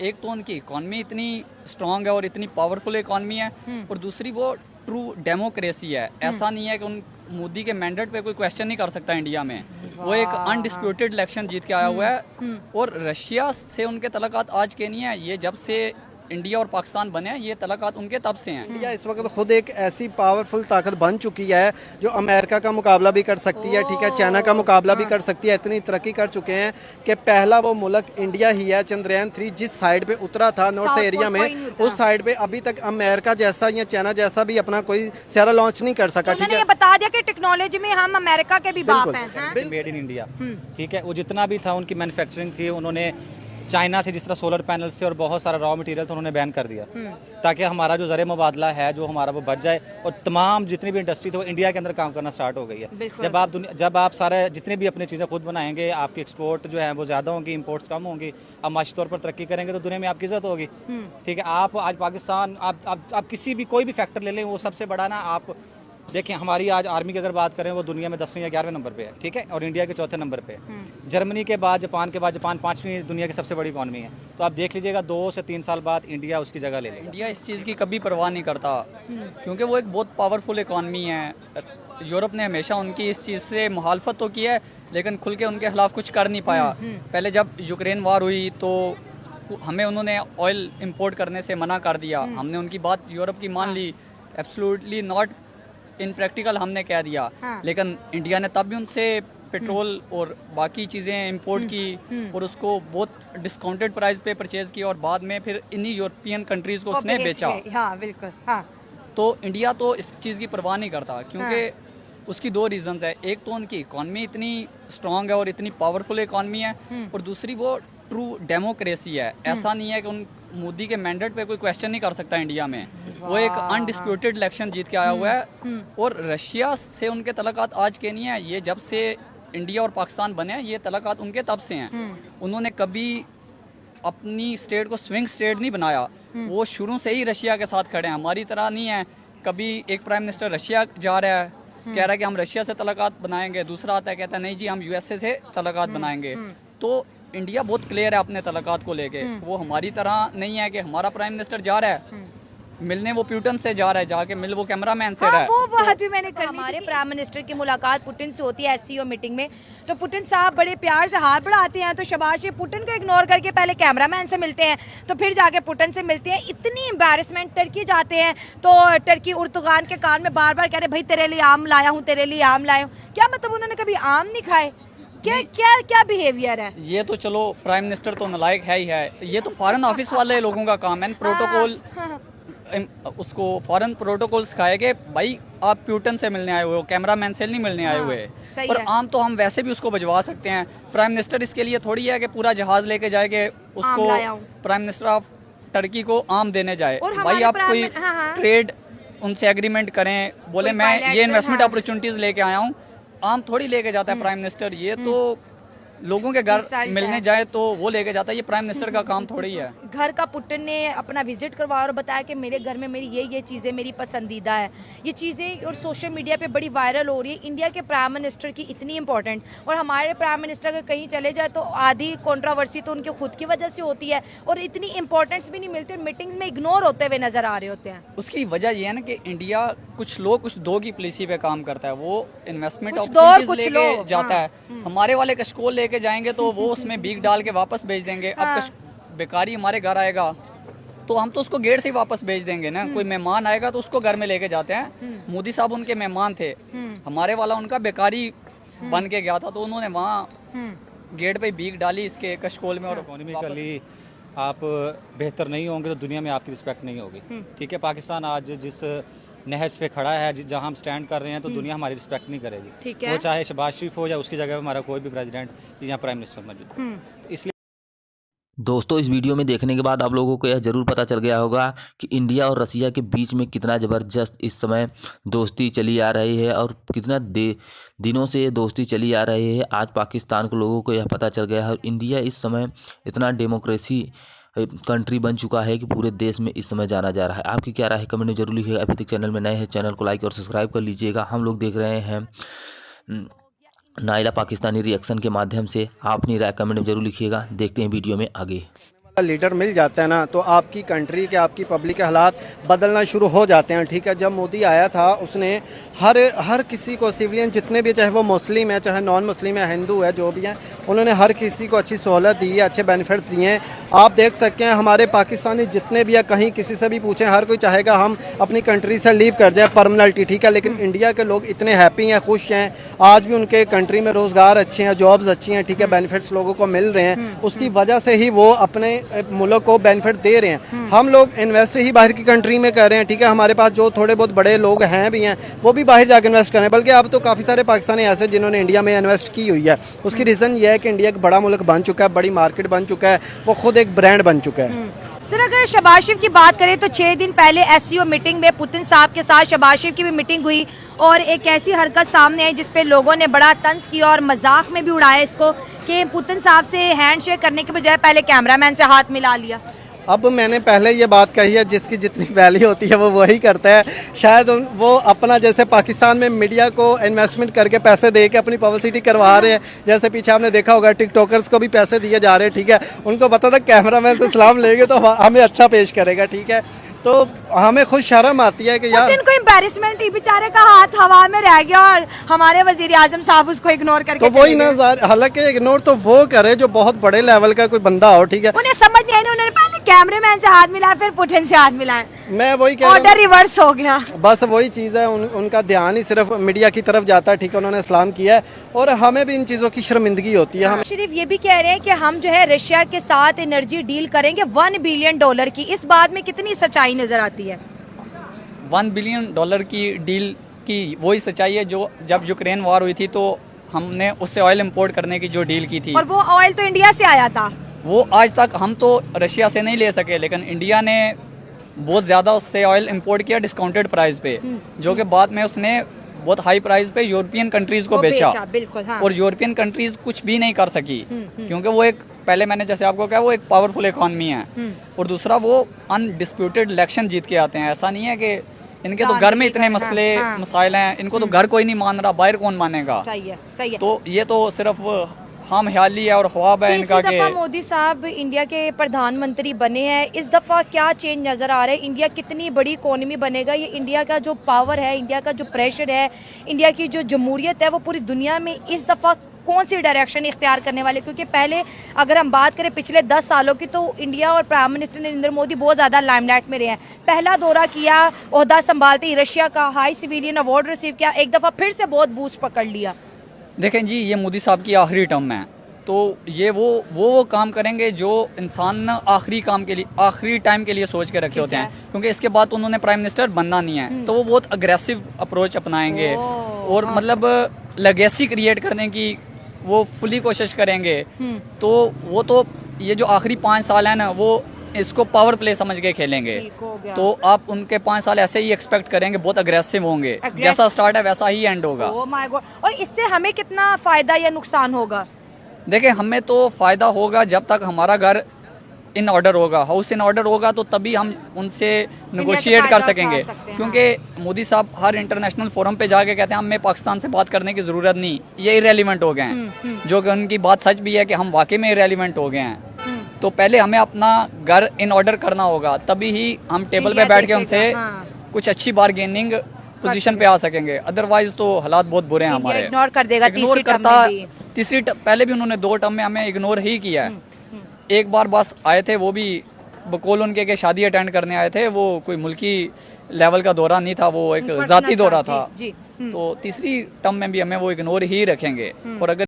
एक तो उनकी इकॉनमी इतनी स्ट्रांग है और इतनी पावरफुल इकॉनमी है, और दूसरी वो ट्रू डेमोक्रेसी है। ऐसा नहीं है कि उन मोदी के मैंडेट पे कोई क्वेश्चन नहीं कर सकता इंडिया में। वो एक अनडिस्प्यूटेड इलेक्शन जीत के आया हुआ है, और रशिया से उनके तल्लुकात आज के नहीं है, ये जब से इंडिया और पाकिस्तान बने हैं ये तल्लुकात उनके तब से हैं। इंडिया इस वक्त खुद एक ऐसी पावरफुल ताकत बन चुकी है जो अमेरिका का मुकाबला भी कर सकती है, ठीक है, चाइना का मुकाबला भी कर सकती है। इतनी तरक्की कर चुके हैं कि पहला वो मुल्क इंडिया ही है चंद्रयान-3 जिस साइड पे उतरा था नॉर्थ एरिया में, उस साइड पे अभी तक अमेरिका जैसा या चाइना जैसा भी अपना कोई सारा लॉन्च नहीं कर सका। ठीक है, बता दिया कि टेक्नोलॉजी में हम अमेरिका के भी बाप हैं। मेड इन इंडिया, ठीक है, वो जितना भी था उनकी मैन्युफैक्चरिंग थी, उन्होंने चाइना से जिस तरह सोलर पैनल से और बहुत सारा रॉ मटेरियल तो उन्होंने बैन कर दिया, ताकि हमारा जो ज़र मुबादला है जो हमारा वो बच जाए, और तमाम जितनी भी इंडस्ट्री थी वो इंडिया के अंदर काम करना स्टार्ट हो गई है। जब आप सारे जितनी भी अपनी चीज़ें खुद बनाएंगे, आपकी एक्सपोर्ट जो है वो ज़्यादा होंगी, इंपोर्ट्स कम होंगी, आप माशी तौर पर तरक्की करेंगे तो दुनिया में आपकी इज्जत होगी। ठीक है, आप आज पाकिस्तान आप किसी भी कोई भी फैक्टर ले लें, वो सबसे बड़ा ना, आप देखें हमारी आज आर्मी की अगर बात करें वो दुनिया में 10वें या 11वें नंबर पे है, ठीक है, और इंडिया के चौथे नंबर पे है। जर्मनी के बाद जापान 5वीं दुनिया की सबसे बड़ी इकॉनमी है। तो आप देख लीजिएगा 2 से 3 साल बाद इंडिया उसकी जगह ले लेगा। इंडिया इस चीज़ की कभी परवाह नहीं करता, क्योंकि वो एक बहुत पावरफुल इकॉनमी है। यूरोप ने हमेशा उनकी इस चीज़ से मुखालफत तो की है, लेकिन खुल के उनके खिलाफ कुछ कर नहीं पाया। पहले जब यूक्रेन वार हुई तो हमें उन्होंने ऑयल इंपोर्ट करने से मना कर दिया, हमने उनकी बात यूरोप की मान ली, एब्सोल्युटली नॉट इन प्रैक्टिकल हमने कह दिया। लेकिन इंडिया ने तब भी उनसे पेट्रोल और बाकी चीज़ें इंपोर्ट की, और उसको बहुत डिस्काउंटेड प्राइस पे परचेज किया, और बाद में फिर इन्हीं यूरोपियन कंट्रीज को उसने बेचा। हाँ, बिल्कुल, हाँ। तो इंडिया तो इस चीज़ की परवाह नहीं करता, क्योंकि उसकी 2 रीजंस है। एक तो उनकी इकॉनमी इतनी स्ट्रांग है और इतनी पावरफुल इकॉनमी है, और दूसरी वो ट्रू डेमोक्रेसी है। ऐसा नहीं है कि उन मोदी के मैंडेट पे कोई क्वेश्चन नहीं कर सकता इंडिया में। वो एक अनडिस्प्यूटेड इलेक्शन जीत के आया हुआ है, और रशिया से उनके तल्लुकात आज के नहीं है, ये जब से इंडिया और पाकिस्तान बने हैं ये तल्लुकात उनके तब से हैं। उन्होंने कभी अपनी स्टेट को स्विंग स्टेट नहीं बनाया, वो शुरू से ही रशिया के साथ खड़े हैं। हमारी तरह नहीं है, कभी एक प्राइम मिनिस्टर रशिया जा रहा है, कह रहा है कि हम रशिया से तल्लुकात बनाएंगे, दूसरा आता है कहता है नहीं जी हम यूएसए से तल्लुकात बनाएंगे। तो इंडिया बहुत क्लियर है अपने तल्लुकात को लेके। वो हमारी तरह नहीं है कि हमारा प्राइम मिनिस्टर जा रहा है मिलने, वो प्यूटन से जा रहा है, जाके मिल वो कैमरामैन से रहा है। वो बात भी मैंने करनी। हमारे प्राइम मिनिस्टर की मुलाकात पुतिन से होती है एससीओ मीटिंग में, तो पुतिन साहब बड़े प्यार से हाथ बढ़ाते हैं, तो शाबाश, ये पुतिन को इग्नोर करके पहले कैमरामैन से मिलते हैं, तो फिर जाके पुतिन से मिलते हैं। इतनी एम्बैरेसमेंट। टर्की जाते हैं तो टर्की उर्तुगान के कान में बार बार कह रहे भाई तेरे लिए आम लाया हूँ, तेरे लिए आम लाया हूँ। क्या मतलब उन्होंने कभी आम नहीं खाए? क्या क्या क्या बिहेवियर है ये? तो चलो प्राइम मिनिस्टर तो नालायक है ही है, ये तो फॉरेन ऑफिस वाले लोगों का काम है। प्रोटोकॉल उसको फॉरेन प्रोटोकॉल सिखाए कि भाई आप प्यूटन से मिलने आए हुए हो, कैमरामैन से नहीं मिलने आए हुए। और आम तो हम वैसे भी उसको भिजवा सकते हैं। प्राइम मिनिस्टर इसके लिए थोड़ी है कि पूरा जहाज लेके जाए कि उसको प्राइम मिनिस्टर ऑफ टर्की को आम देने जाए। भाई आप कोई ट्रेड उनसे एग्रीमेंट करें, बोले मैं ये इन्वेस्टमेंट अपॉर्चुनिटीज लेके आया हूँ, आम थोड़ी लेके जाता है प्राइम मिनिस्टर। ये तो लोगों के घर मिलने जाए तो वो लेके जाता है, ये प्राइम मिनिस्टर का काम थोड़ी है। घर का पुतिन ने अपना विजिट करवाया और बताया कि मेरे घर में मेरी ये चीज़ें मेरी पसंदीदा है, ये चीज़ें, और सोशल मीडिया पे बड़ी वायरल हो रही है। इंडिया के प्राइम मिनिस्टर की इतनी इंपॉर्टेंट, और हमारे प्राइम मिनिस्टर अगर कहीं चले जाए तो आधी कंट्रोवर्सी तो उनके खुद की वजह से होती है, और इतनी इंपॉर्टेंस भी नहीं मिलती, और मीटिंग में इग्नोर होते हुए नजर आ रहे होते हैं। उसकी वजह ये है ना कि इंडिया कुछ लोग कुछ दो की पॉलिसी पे काम करता है, वो इन्वेस्टमेंट अपॉर्चुनिटीज लेके जाता है। हमारे वाले कशकोल लेके जाएंगे तो वो उसमें बीक डाल के वापस भेज देंगे। अब बेकारी हमारे घर आएगा तो हम तो उसको गेट से ही वापस भेज देंगे ना। कोई मेहमान आएगा तो उसको घर में लेके जाते हैं। मोदी साहब उनके मेहमान थे, हमारे वाला उनका बेकारी बन के गया था, तो उन्होंने वहाँ गेट पे बीक डाली इसके कशकोल में। और इकोनॉमिकली आप बेहतर नहीं होंगे तो दुनिया में आपकी रिस्पेक्ट नहीं होगी। ठीक है, पाकिस्तान आज जिस नहज पे खड़ा है, जहां हम स्टैंड कर रहे हैं, तो दुनिया हमारी रिस्पेक्ट नहीं करेगी। वो चाहे शहबाज शरीफ हो या उसकी जगह हमारा कोई भी प्रेसिडेंट या प्राइम मिनिस्टर मौजूद। इसलिए दोस्तों, इस वीडियो में देखने के बाद आप लोगों को यह ज़रूर पता चल गया होगा कि इंडिया और रसिया के बीच में कितना ज़बरदस्त इस समय दोस्ती चली आ रही है, और कितना दिनों से ये दोस्ती चली आ रही है। आज पाकिस्तान के लोगों को यह पता चल गया है, और इंडिया इस समय इतना डेमोक्रेसी कंट्री बन चुका है कि पूरे देश में इस समय जाना जा रहा है। आपकी क्या राय है कमेंट में जरूर लिखिएगा। अभी तक चैनल में नए हैं, चैनल को लाइक और सब्सक्राइब कर लीजिएगा। हम लोग देख रहे हैं नाइला पाकिस्तानी रिएक्शन के माध्यम से। आप अपनी राय कमेंट में जरूर लिखिएगा। देखते हैं वीडियो में आगे। लीडर मिल जाता है ना, तो आपकी कंट्री के, आपकी पब्लिक के हालात बदलना शुरू हो जाते हैं। ठीक है, जब मोदी आया था उसने हर किसी को, सिविलियन जितने भी, चाहे वो मुस्लिम है चाहे नॉन मुस्लिम है, हिंदू है, जो भी है, उन्होंने हर किसी को अच्छी सहूलत दी है, अच्छे बेनिफिट्स दिए हैं। आप देख सकते हैं हमारे पाकिस्तानी जितने भी है, कहीं किसी से भी पूछें, हर कोई चाहेगा हम अपनी कंट्री से लीव कर जाए परमानेंटली। ठीक है, लेकिन इंडिया के लोग इतने हैप्पी हैं, खुश हैं, आज भी उनके कंट्री में रोज़गार अच्छे हैं, जॉब्स अच्छी हैं, ठीक है, बेनिफिट्स लोगों को मिल रहे हैं, उसकी वजह से ही वो अपने मुल्क को बेनिफिट दे रहे हैं। हम लोग इन्वेस्ट ही बाहर की कंट्री में कर रहे हैं। ठीक है, हमारे पास जो थोड़े बहुत बड़े लोग हैं भी हैं, वो भी बाहर जाकर इन्वेस्ट कर रहे हैं, बल्कि अब तो काफ़ी सारे पाकिस्तानी ऐसे जिन्होंने इंडिया में इन्वेस्ट की हुई है। उसकी रीज़न ये है कि इंडिया एक बड़ा मुल्क बन चुका है, बड़ी मार्केट बन चुका है, वो खुद एक ब्रांड बन चुका है। सर, अगर शहबाज शरीफ की बात करें तो 6 दिन पहले एससीओ मीटिंग में पुतिन साहब के साथ शहबाज शरीफ की भी मीटिंग हुई और एक ऐसी हरकत सामने आई जिसपे लोगों ने बड़ा तंज किया और मजाक में भी उड़ाया इसको कि पुतिन साहब से हैंडशेक करने के बजाय पहले कैमरामैन से हाथ मिला लिया। अब मैंने पहले ये बात कही है, जिसकी जितनी वैल्यू होती है वो वही करता है। शायद वो अपना, जैसे पाकिस्तान में मीडिया को इन्वेस्टमेंट करके पैसे दे के अपनी पब्लिसिटी करवा रहे हैं, जैसे पीछे आपने देखा होगा टिकटॉकर्स को भी पैसे दिए जा रहे हैं। ठीक है, उनको पता था कैमरामैन से सलाम लेंगे तो हमें अच्छा पेश करेगा। ठीक है, तो हमें खुद शर्म आती है कि यार इनको एम्बैरेसमेंट, बेचारे का हाथ हवा में रह गया और हमारे वजीर आजम साहब उसको इग्नोर करके तो वही ना, हालांकि इग्नोर तो वो करे जो बहुत बड़े लेवल का कोई बंदा हो। ठीक है, उन्हें समझ नहीं आई, उन्होंने पहले कैमरामैन से हाथ मिलाया फिर पुतिन से हाथ मिलाया। मैं वही कह रहा ऑर्डर रिवर्स हो गया। बस वही चीज़ है, उनका ध्यान ही सिर्फ मीडिया की तरफ जाता है। ठीक है, उन्होंने सलाम किया है और हमें भी इन चीज़ों की शर्मिंदगी होती है। हम शरीफ ये भी कह रहे हैं कि हम जो है रशिया के साथ एनर्जी डील करेंगे $1 बिलियन की। इस बात में कितनी सच्चाई नजर आती है? $1 बिलियन की डील की वही सच्चाई है जो जब यूक्रेन वॉर हुई थी तो हमने उससे ऑयल इंपोर्ट करने की जो डील की थी, और वो ऑयल तो इंडिया से आया था। वो आज तक हम तो रशिया से नहीं ले सके, लेकिन इंडिया ने बहुत ज़्यादा उससे ऑयल इंपोर्ट किया डिस्काउंटेड प्राइस पे, जो कि बाद में उसने बहुत हाई प्राइस पे यूरोपियन कंट्रीज को बेचा। बिल्कुल, हाँ। और यूरोपियन कंट्रीज कुछ भी नहीं कर सकी क्योंकि वो एक, पहले मैंने जैसे आपको कहा, वो एक पावरफुल इकॉनमी है और दूसरा वो अनडिस्प्यूटेड इलेक्शन जीत के आते हैं। ऐसा नहीं है कि इनके तो घर में इतने मसले मसाइल हैं, इनको तो घर कोई नहीं मान रहा, बाहर कौन मानेगा। सही है, सही है। तो ये तो सिर्फ हम ख्याली है और ख्वाब है इनका दफा मोदी साहब इंडिया के प्रधानमंत्री बने हैं, इस दफा क्या चेंज नजर आ रहा है? इंडिया कितनी बड़ी इकोनॉमी बनेगा? ये इंडिया का जो पावर है, इंडिया का जो प्रेशर है, इंडिया की जो जमहूरियत है, वो पूरी दुनिया में इस दफा कौन सी डायरेक्शन इख्तियार करने वाले? क्योंकि पहले अगर हम बात करें पिछले 10 सालों की, तो इंडिया और प्राइम मिनिस्टर नरेंद्र मोदी बहुत ज़्यादा लाइमलाइट में रहे हैं। पहला दौरा किया, ओहदा संभालते ही रशिया का हाई सिविलियन अवार्ड रिसीव किया, एक दफ़ा फिर से बहुत बूस्ट पकड़ लिया। देखें जी, ये मोदी साहब की आखिरी टर्म है, तो ये वो काम करेंगे जो इंसान आखिरी काम के लिए, आखिरी टाइम के लिए सोच के रखे होते हैं, क्योंकि इसके बाद तो उन्होंने प्राइम मिनिस्टर बनना नहीं है, तो वो बहुत अग्रेसिव अप्रोच अपनाएंगे और मतलब लेगेसी क्रिएट करने की वो फुली कोशिश करेंगे। तो वो तो ये जो आखिरी 5 साल है ना, वो इसको पावर प्ले समझ के खेलेंगे। तो आप उनके 5 साल ऐसे ही एक्सपेक्ट करेंगे, बहुत अग्रेसिव होंगे, जैसा स्टार्ट है वैसा ही एंड होगा। Oh my God. और इससे हमें कितना फायदा या नुकसान होगा? देखिए, हमें तो फ़ायदा होगा जब तक हमारा घर इन ऑर्डर होगा, हाउस इन ऑर्डर होगा, तो तभी हम उनसे नेगोशिएट कर सकेंगे। क्योंकि मोदी साहब हर इंटरनेशनल फोरम पे जाके कहते हैं हमें पाकिस्तान से बात करने की ज़रूरत नहीं, ये इरेलीवेंट हो गए हैं, जो कि उनकी बात सच भी है कि हम वाकई में इरेलीवेंट हो गए हैं। तो पहले हमें अपना घर इन ऑर्डर करना होगा, तभी ही हम टेबल पे बैठ के उनसे कुछ अच्छी बारगेनिंग पोजीशन पे आ सकेंगे, अदरवाइज तो हालात बहुत बुरे हैं हमारे। इग्नोर कर देगा तीसरी पहले भी उन्होंने 2 टर्म में हमें इग्नोर ही किया है। एक बार बस आए थे, वो भी बकौल उनके के शादी अटेंड करने आए थे, वो कोई मुल्की लेवल का दौरा नहीं था, वो एक जाती दौरा था। तो तीसरी टर्म में भी हमें वो इग्नोर ही रखेंगे। और अगर